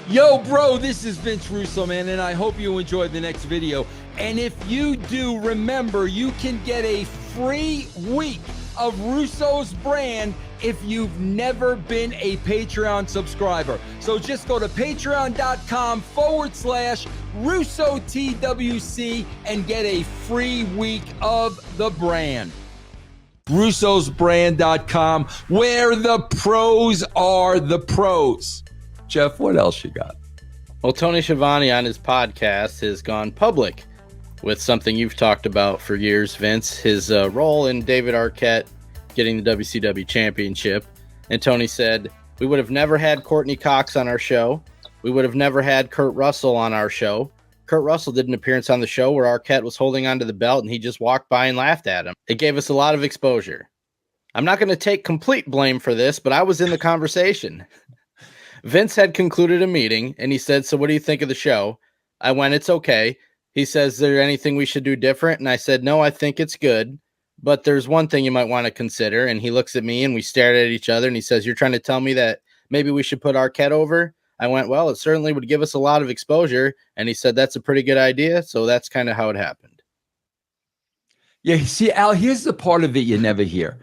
Yo, bro, this is Vince Russo, man, and I hope you enjoyed the next video. And if you do, remember, you can get a free week of Russo's brand if you've never been a Patreon subscriber. So just go to patreon.com/RussoTWC and get a free week of the brand. Russo'sBrand.com, where the pros are the pros. Jeff, what else you got? Well, Tony Schiavone on his podcast has gone public with something you've talked about for years, Vince, his role in David Arquette getting the WCW championship. And Tony said, we would have never had Courtney Cox on our show. We would have never had Kurt Russell on our show. Kurt Russell did an appearance on the show where Arquette was holding onto the belt and he just walked by and laughed at him. It gave us a lot of exposure. I'm not going to take complete blame for this, but I was in the conversation. Vince had concluded a meeting, and he said, so what do you think of the show? I went, it's okay. He says, is there anything we should do different? And I said, no, I think it's good, but there's one thing you might want to consider. And he looks at me, and we stared at each other, and he says, you're trying to tell me that maybe we should put Arquette over? I went, well, it certainly would give us a lot of exposure. And he said, that's a pretty good idea. So that's kind of how it happened. Yeah, see, Al, here's the part of it you never hear.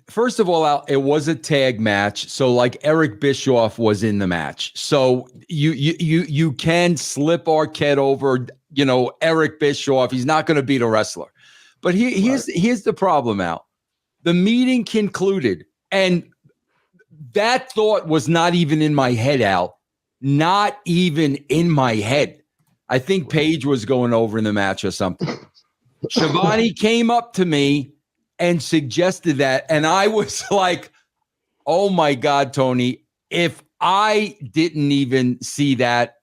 First of all, Al, it was a tag match, so like Eric Bischoff was in the match, so you can slip Arquette over, Eric Bischoff. He's not going to beat a wrestler, but here's the problem, Al. The meeting concluded, and that thought was not even in my head, Al. Not even in my head. I think Paige was going over in the match or something. Schiavone came up to me and suggested that. And I was like, oh my God, Tony, if I didn't even see that,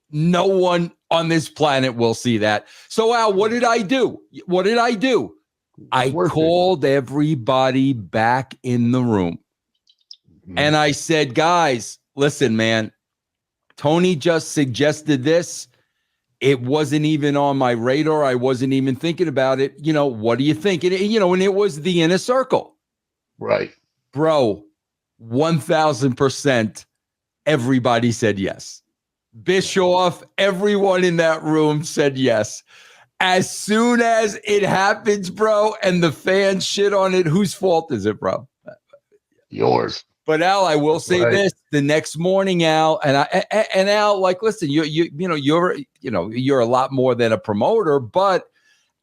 no one on this planet will see that. So Al, what did I do? I called everybody back in the room. And I said, guys, listen, man, Tony just suggested this. It wasn't even on my radar. I wasn't even thinking about it. What do you think? And it was the inner circle. Right. Bro, 1,000% everybody said yes. Bischoff, everyone in that room said yes. As soon as it happens, bro, and the fans shit on it, whose fault is it, bro? Yours. But Al, I will say this: the next morning, Al, and Al, like, listen, you're a lot more than a promoter. But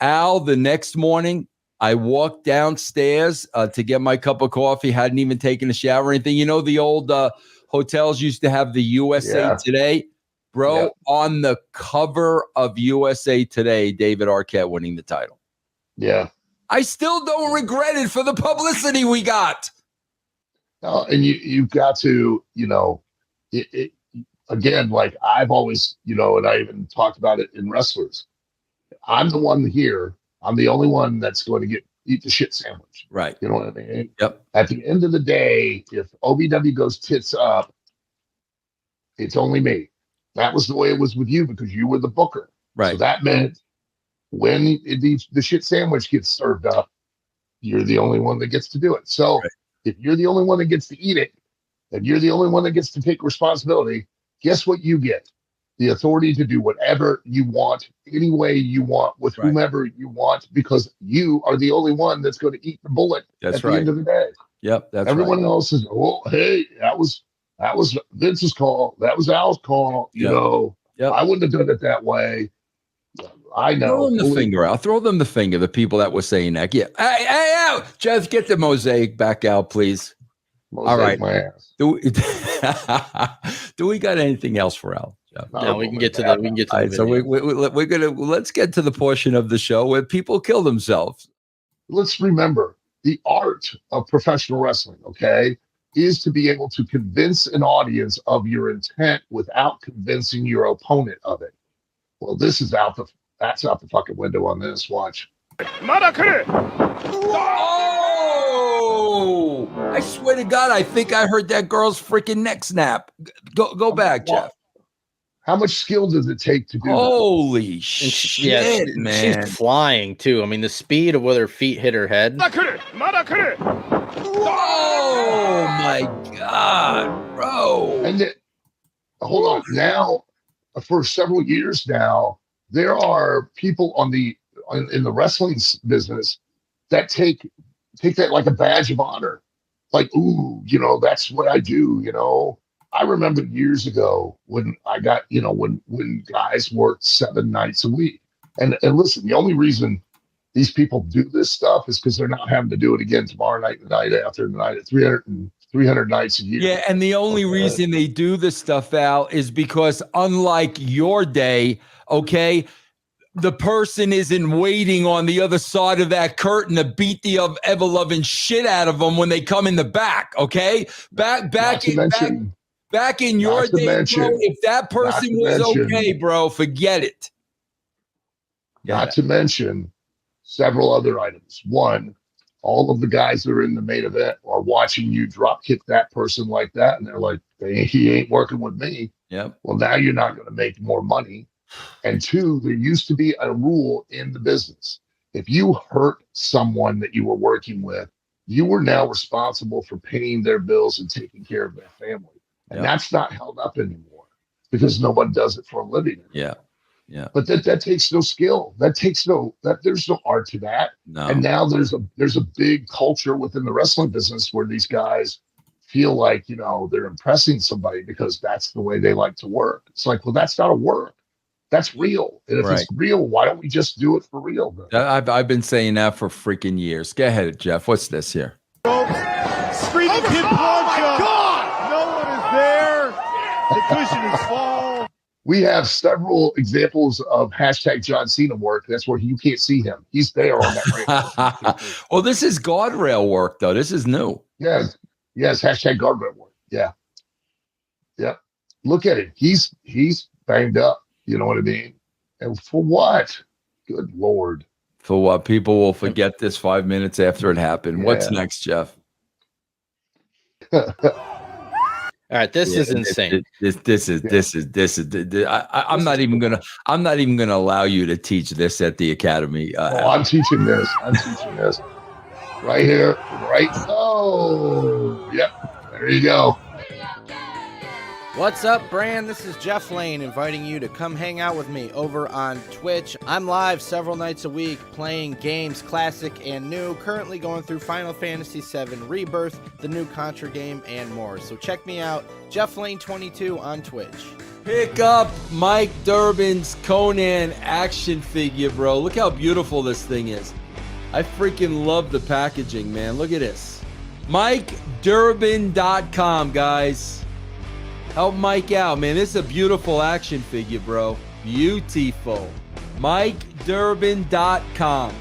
Al, the next morning, I walked downstairs to get my cup of coffee. Hadn't even taken a shower or anything. The old hotels used to have the USA Today, bro. Yep. On the cover of USA Today, David Arquette winning the title. Yeah, I still don't regret it for the publicity we got. And you've got to, again, like I've always, and I even talked about it in wrestlers. I'm the one here. I'm the only one that's going to eat the shit sandwich. Right. You know what I mean? Yep. At the end of the day, if OVW goes tits up, it's only me. That was the way it was with you because you were the booker. Right. So that meant when the shit sandwich gets served up, you're the only one that gets to do it. So if you're the only one that gets to eat it, and you're the only one that gets to take responsibility, guess what you get? The authority to do whatever you want, any way you want, with whomever you want, because you are the only one that's going to eat the bullet at the end of the day. Yep, that's Everyone else is, hey, that was Vince's call. That was Al's call. I wouldn't have done it that way. I know. Throw them the finger out. Throw them the finger, the people that were saying that. Yeah. Hey, Al, Jeff, get the mosaic back out, please. All right. My ass. Do we got anything else for Al? No, we can get to the right, so let's get to the portion of the show where people kill themselves. Let's remember the art of professional wrestling, is to be able to convince an audience of your intent without convincing your opponent of it. Well, that's out the fucking window on this. Watch. Oh! I swear to God, I think I heard that girl's freaking neck snap. Go back, Jeff. How much skill does it take to do Holy shit, man. She's flying, too. I mean, the speed of where her feet hit her head. Oh, my God, bro. hold on. Now, for several years now, there are people in the wrestling business that take that like a badge of honor. Like, ooh, that's what I do. I remember years ago when I got, when guys worked 7 nights a week. And listen, the only reason these people do this stuff is because they're not having to do it again tomorrow night, the night after, the night at 300 nights a year. Yeah, and the only reason they do this stuff, Al, is because unlike your day, okay, the person isn't waiting on the other side of that curtain to beat the ever-loving shit out of them when they come in the back, okay? Back in your day, bro, if that person was okay, bro, forget it. Not to mention several other items. One, all of the guys that are in the main event are watching you drop kick that person like that, and they're like, he ain't working with me. Yep. Well, now you're not going to make more money. And two, there used to be a rule in the business. If you hurt someone that you were working with, you were now responsible for paying their bills and taking care of their family. And that's not held up anymore because no one does it for a living. Yeah. Yeah. But that takes no skill. There's no art to that. No. And now there's a big culture within the wrestling business where these guys feel like, they're impressing somebody because that's the way they like to work. It's like, well, that's not a work. That's real. And if it's real, why don't we just do it for real? I've been saying that for freaking years. Go ahead, Jeff. What's this here? Screaming kid punch. Oh my God! No one is there. The cushion is fall. We have several examples of hashtag John Cena work. That's where you can't see him. He's there on that ramp. Well, this is guardrail work, though. This is new. Yes. Hashtag guardrail work. Yeah. Yep. Look at it. He's banged up. You know what I mean? And for what? Good Lord. For what? People will forget this 5 minutes after it happened. Yeah. What's next, Jeff? All right, this is insane. I'm not even gonna allow you to teach this at the academy. I'm teaching this. Right here, right. Oh, yep. There you go. What's up, Brand? This is Jeff Lane inviting you to come hang out with me over on Twitch. I'm live several nights a week playing games, classic and new, currently going through Final Fantasy VII Rebirth, the new Contra game, and more. So check me out, Jeff Lane 22 on Twitch. Pick up Mike Durbin's Conan action figure, bro. Look how beautiful this thing is. I freaking love the packaging, man. Look at this. MikeDurbin.com, guys. Help Mike out, man. This is a beautiful action figure, bro. Beautiful. MikeDurbin.com.